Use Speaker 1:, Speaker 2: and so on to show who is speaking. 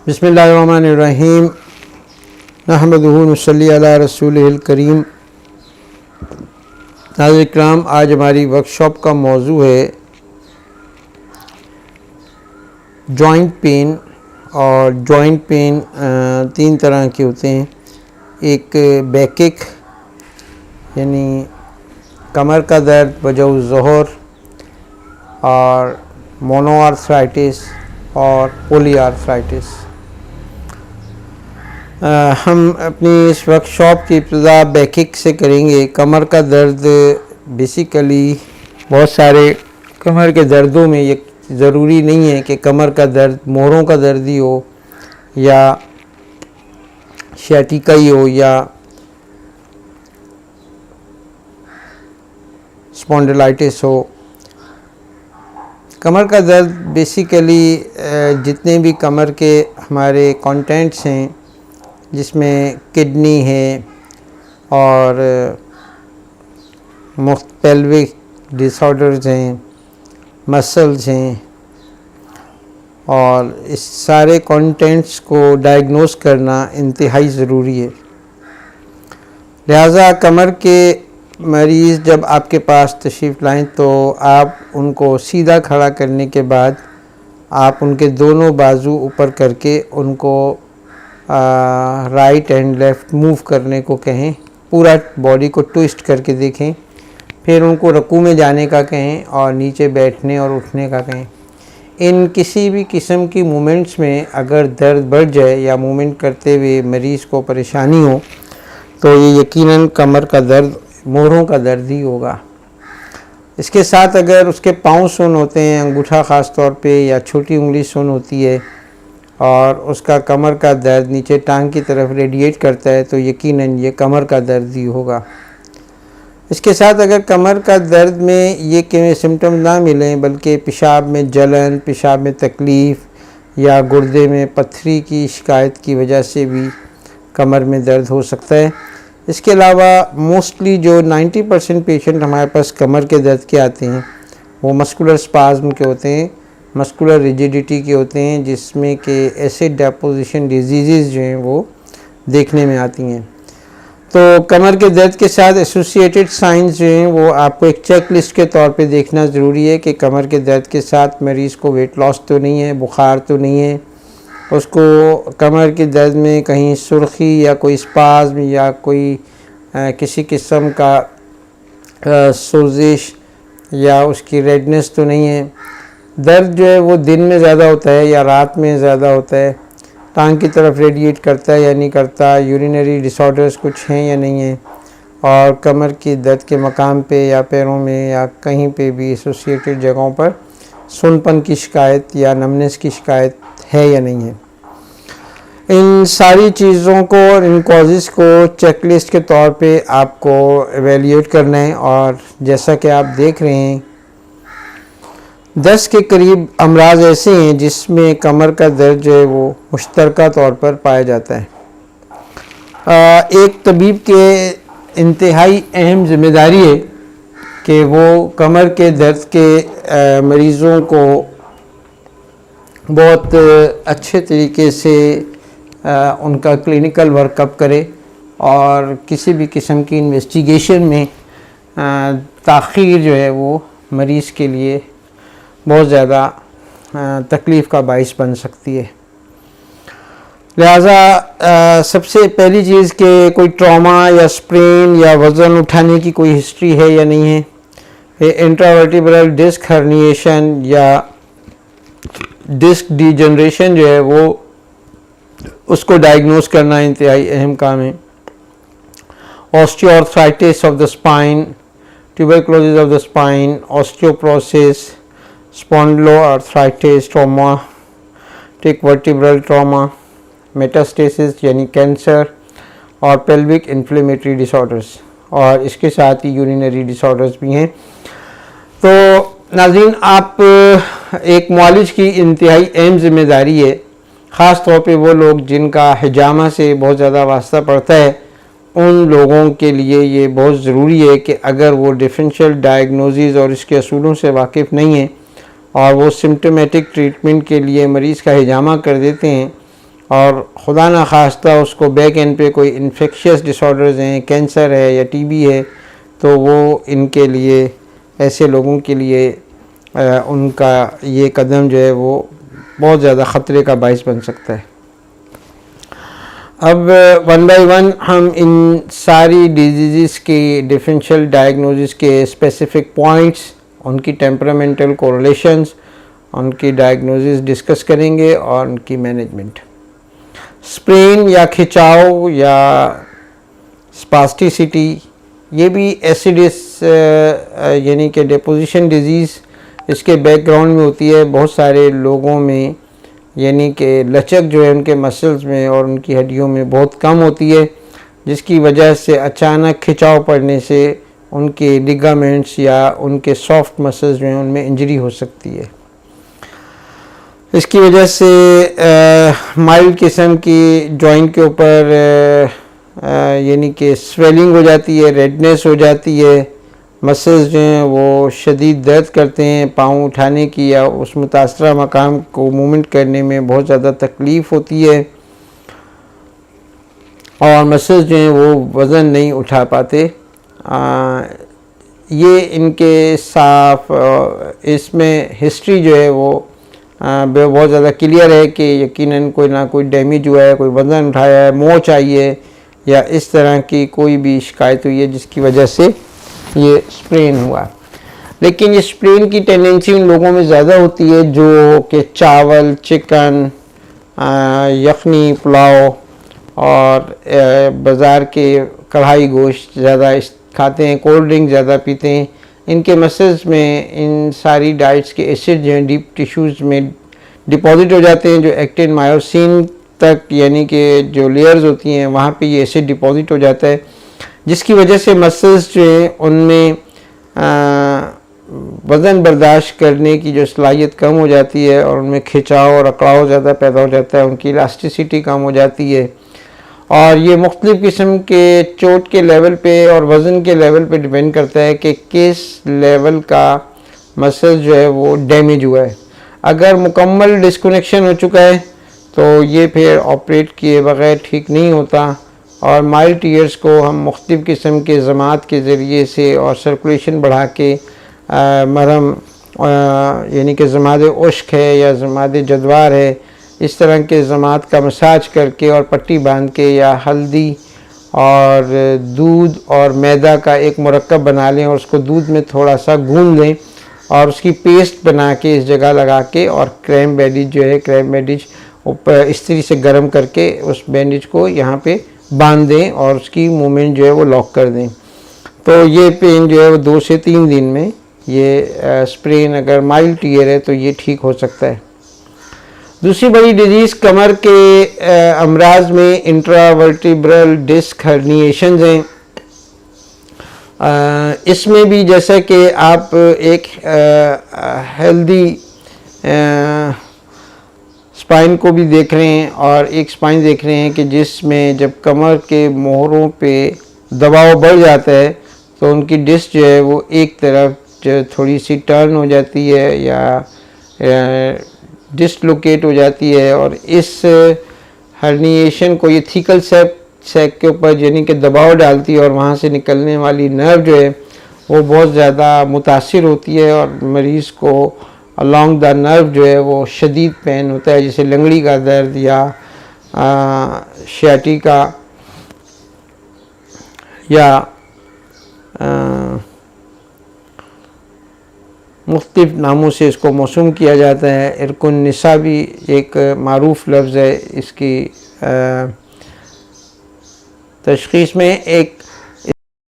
Speaker 1: बिस्मिल्लाहिर्रहमानिर्रहीम नहमदुहु नसल्ली अला रसूलिल करीम। नाज़रीन इकराम, आज हमारी वर्कशॉप का मौजू है जॉइंट पेन। और जॉइंट पेन तीन तरह के होते हैं। एक बैकिक यानी कमर का दर्द वजह ज़ोहर, और मोनोआर्थराइटिस और पॉलीआर्थराइटिस। हम अपनी इस वर्कशॉप की इब्तिदा बैकिक से करेंगे। कमर का दर्द बेसिकली बहुत सारे कमर के दर्दों में ये ज़रूरी नहीं है कि कमर का दर्द मोहरों का दर्द ही हो या सियाटिका ही हो या स्पॉन्डिलाइटिस हो। कमर का दर्द बेसिकली जितने भी कमर के हमारे कंटेंट्स हैं, जिसमें किडनी है और पेल्विक डिसऑर्डर्स हैं, मसल्स हैं, और इस सारे कंटेंट्स को डायग्नोस करना इंतहाई ज़रूरी है। लिहाजा कमर के मरीज़ जब आपके पास तशरीफ़ लाएं तो आप उनको सीधा खड़ा करने के बाद आप उनके दोनों बाजू ऊपर करके उनको राइट एंड लेफ़्ट मूव करने को कहें। पूरा बॉडी को ट्विस्ट करके देखें। फिर उनको रकू में जाने का कहें और नीचे बैठने और उठने का कहें। इन किसी भी किस्म की मूवमेंट्स में अगर दर्द बढ़ जाए या मूवमेंट करते हुए मरीज़ को परेशानी हो तो ये यकीनन कमर का दर्द मोहरों का दर्द ही होगा। इसके साथ अगर उसके पाँव सुन्न होते हैं, अंगूठा ख़ास तौर पे, या छोटी उंगली सुन्न होती है और उसका कमर का दर्द नीचे टांग की तरफ रेडिएट करता है तो यकीनन ये कमर का दर्द ही होगा। इसके साथ अगर कमर का दर्द में ये सिम्टम ना मिलें बल्कि पेशाब में जलन, पेशाब में तकलीफ़ या गुर्दे में पत्थरी की शिकायत की वजह से भी कमर में दर्द हो सकता है। इसके अलावा मोस्टली जो 90% पेशेंट हमारे पास कमर के दर्द के आते हैं वो मस्कुलर स्पाज्म के होते हैं, मस्कुलर रिजिडिटी के होते हैं, जिसमें कि एसिड डेपोजिशन डिजीज़ जो हैं वो देखने में आती हैं। तो कमर के दर्द के साथ एसोसिएटेड साइंस जो हैं वो आपको एक चेक लिस्ट के तौर पे देखना ज़रूरी है कि कमर के दर्द के साथ मरीज़ को वेट लॉस तो नहीं है, बुखार तो नहीं है, उसको कमर के दर्द में कहीं सुर्खी या कोई स्पाज्म या कोई किसी किस्म का सोजिश या उसकी रेडनेस तो नहीं है। दर्द जो है वो दिन में ज़्यादा होता है या रात में ज़्यादा होता है, टांग की तरफ रेडिएट करता है या नहीं करता, यूरिनरी डिसऑर्डर्स कुछ हैं या नहीं है, और कमर की दर्द के मकाम पे या पैरों में या कहीं पे भी एसोसिएटेड जगहों पर सुनपन की शिकायत या नमनेस की शिकायत है या नहीं है। इन सारी चीज़ों को, इन कॉजेज़ को चेकलिस्ट के तौर पे आपको एवेल्यूएट करना है। और जैसा कि आप देख रहे हैं 10 के करीब अमराज ऐसे हैं जिसमें कमर का दर्द जो है वो मुश्तरका तौर पर पाया जाता है। एक तबीब के इंतहाई अहम ज़िम्मेदारी है कि वो कमर के दर्द के मरीज़ों को बहुत अच्छे तरीके से उनका क्लिनिकल वर्कअप करे और किसी भी किस्म की इन्वेस्टिगेशन में ताख़ीर जो है वो मरीज़ के लिए बहुत ज़्यादा तकलीफ़ का बाइस बन सकती है। लिहाजा सबसे पहली चीज़ कि कोई ट्रॉमा या स्प्रेन या वज़न उठाने की कोई हिस्ट्री है या नहीं है। इंट्रावर्टिब्रल डिस्क हर्निएशन या डिस्क डीजनरेशन जो है वो उसको डायग्नोस करना इंतहाई अहम काम है। Osteoarthritis of the spine, tuberculosis of the spine, osteoporosis, spondyloarthritis, traumatic vertebral trauma, metastasis यानी कैंसर, और पेल्विक इन्फ्लेमेटरी डिसऑर्डर्स, और इसके साथ ही यूरिनरी डिसऑर्डर्स भी हैं। तो नाज़रीन, आप एक मुआलिज की इंतहाई अहम ज़िम्मेदारी है, ख़ास तौर पे वो लोग जिनका हिजामा से बहुत ज़्यादा वास्ता पड़ता है, उन लोगों के लिए ये बहुत ज़रूरी है कि अगर वो डिफरेंशियल डायग्नोसिस और इसके असूलों से वाकिफ़ नहीं है और वो सिम्टोमेटिक ट्रीटमेंट के लिए मरीज़ का हिजामा कर देते हैं और खुदा ना खास्ता उसको बैक एंड पे कोई इन्फेक्शियस डिसऑर्डर्स हैं, कैंसर है या टीबी है, तो वो इनके लिए, ऐसे लोगों के लिए उनका ये कदम जो है वो बहुत ज़्यादा ख़तरे का बाइस बन सकता है। अब वन बाय वन हम इन सारी डिजीज़ के डिफरेंशियल डायग्नोसिस के स्पेसिफिक पॉइंट्स, उनकी टेम्परामेंटल कोरिलेशंस, उनकी डायग्नोसिस डिस्कस करेंगे और उनकी मैनेजमेंट। स्प्रेन या खिंचाव या स्पास्टिसिटी, ये भी एसिडिस यानी कि डिपोजिशन डिजीज़ इसके बैकग्राउंड में होती है बहुत सारे लोगों में, यानी कि लचक जो है उनके मसल्स में और उनकी हड्डियों में बहुत कम होती है, जिसकी वजह से अचानक खिंचाव पड़ने से उनके लिगामेंट्स या उनके सॉफ्ट मसल्स जो हैं उनमें इंजरी हो सकती है। इसकी वजह से माइल्ड किस्म की जॉइंट के ऊपर यानी कि स्वेलिंग हो जाती है, रेडनेस हो जाती है, मसल्स जो हैं वो शदीद दर्द करते हैं, पाँव उठाने की या उस मुतासरा मकाम को मूवमेंट करने में बहुत ज़्यादा तकलीफ़ होती है और मसल्स जो हैं वो वज़न नहीं उठा पाते। ये इनके साफ इसमें हिस्ट्री जो है वो बहुत ज़्यादा क्लियर है कि यकीनन कोई ना कोई डैमेज हुआ है, कोई वज़न उठाया है, मोच आई है या इस तरह की कोई भी शिकायत हुई है जिसकी वजह से ये स्प्रेन हुआ। लेकिन ये स्प्रेन की टेंडेंसी उन लोगों में ज़्यादा होती है जो कि चावल, चिकन, यखनी, पुलाव और बाज़ार के कढ़ाई गोश्त ज़्यादा खाते हैं, कोल्ड ड्रिंक ज़्यादा पीते हैं। इनके मसल्स में इन सारी डाइट्स के एसिड जो हैं डीप टिश्यूज़ में डिपॉजिट हो जाते हैं, जो एक्टिन मायोसिन तक यानी कि जो लेयर्स होती हैं वहाँ पे ये एसिड डिपॉजिट हो जाता है, जिसकी वजह से मसल्स जो हैं उनमें वज़न बर्दाश्त करने की जो सलाहियत कम हो जाती है और उनमें खिंचाव और अकड़ाव ज़्यादा पैदा हो जाता है, उनकी इलास्टिसिटी कम हो जाती है और ये मुख्तलिफ़ किस्म के चोट के लेवल पे और वज़न के लेवल पे डिपेंड करता है कि किस लेवल का मसल जो है वो डैमेज हुआ है। अगर मुकम्मल डिस्कनेक्शन हो चुका है तो ये फिर ऑपरेट किए बगैर ठीक नहीं होता और माइल्ड टीयर्स को हम मुख्तलिफ़ किस्म के ज़मात के ज़रिए से और सर्कुलेशन बढ़ा के मरहम यानी कि ज़माद उश्क है या ज़माद जदवार है, इस तरह के ज़मात का मसाज करके और पट्टी बांध के या हल्दी और दूध और मैदा का एक मुरक्कब बना लें और उसको दूध में थोड़ा सा गूंद लें और उसकी पेस्ट बना के इस जगह लगा के और क्रैम बैंडेज जो है, क्रैम बैंडेज ऊपर इस्त्री से गर्म करके उस बैंडेज को यहाँ पे बांध दें और उसकी मूवमेंट जो है वो लॉक कर दें, तो ये पेन जो है वो 2 से 3 दिन में ये स्प्रेन अगर माइल्ड टीयर है तो ये ठीक हो सकता है। दूसरी बड़ी डिजीज़ कमर के अमराज में इंट्रावर्टिब्रल डिस्क हर्निएशंस हैं। इसमें भी जैसा कि आप एक हेल्दी स्पाइन को भी देख रहे हैं और एक स्पाइन देख रहे हैं कि जिसमें जब कमर के मोहरों पे दबाव बढ़ जाता है तो उनकी डिस्क जो है वो एक तरफ जो थोड़ी सी टर्न हो जाती है या डिसलोकेट हो जाती है और इस हर्निएशन को ये थीकल सैक के ऊपर यानी कि दबाव डालती है और वहाँ से निकलने वाली नर्व जो है वो बहुत ज़्यादा मुतासिर होती है और मरीज़ को अलॉन्ग द नर्व जो है वो शदीद पेन होता है, जैसे लंगड़ी का दर्द या शियाटिका या मुख्तलिफ़ नामों से इसको मौसूम किया जाता है। इरकुन निसा भी एक मारूफ लफ्ज़ है। इसकी तशख़ीस में एक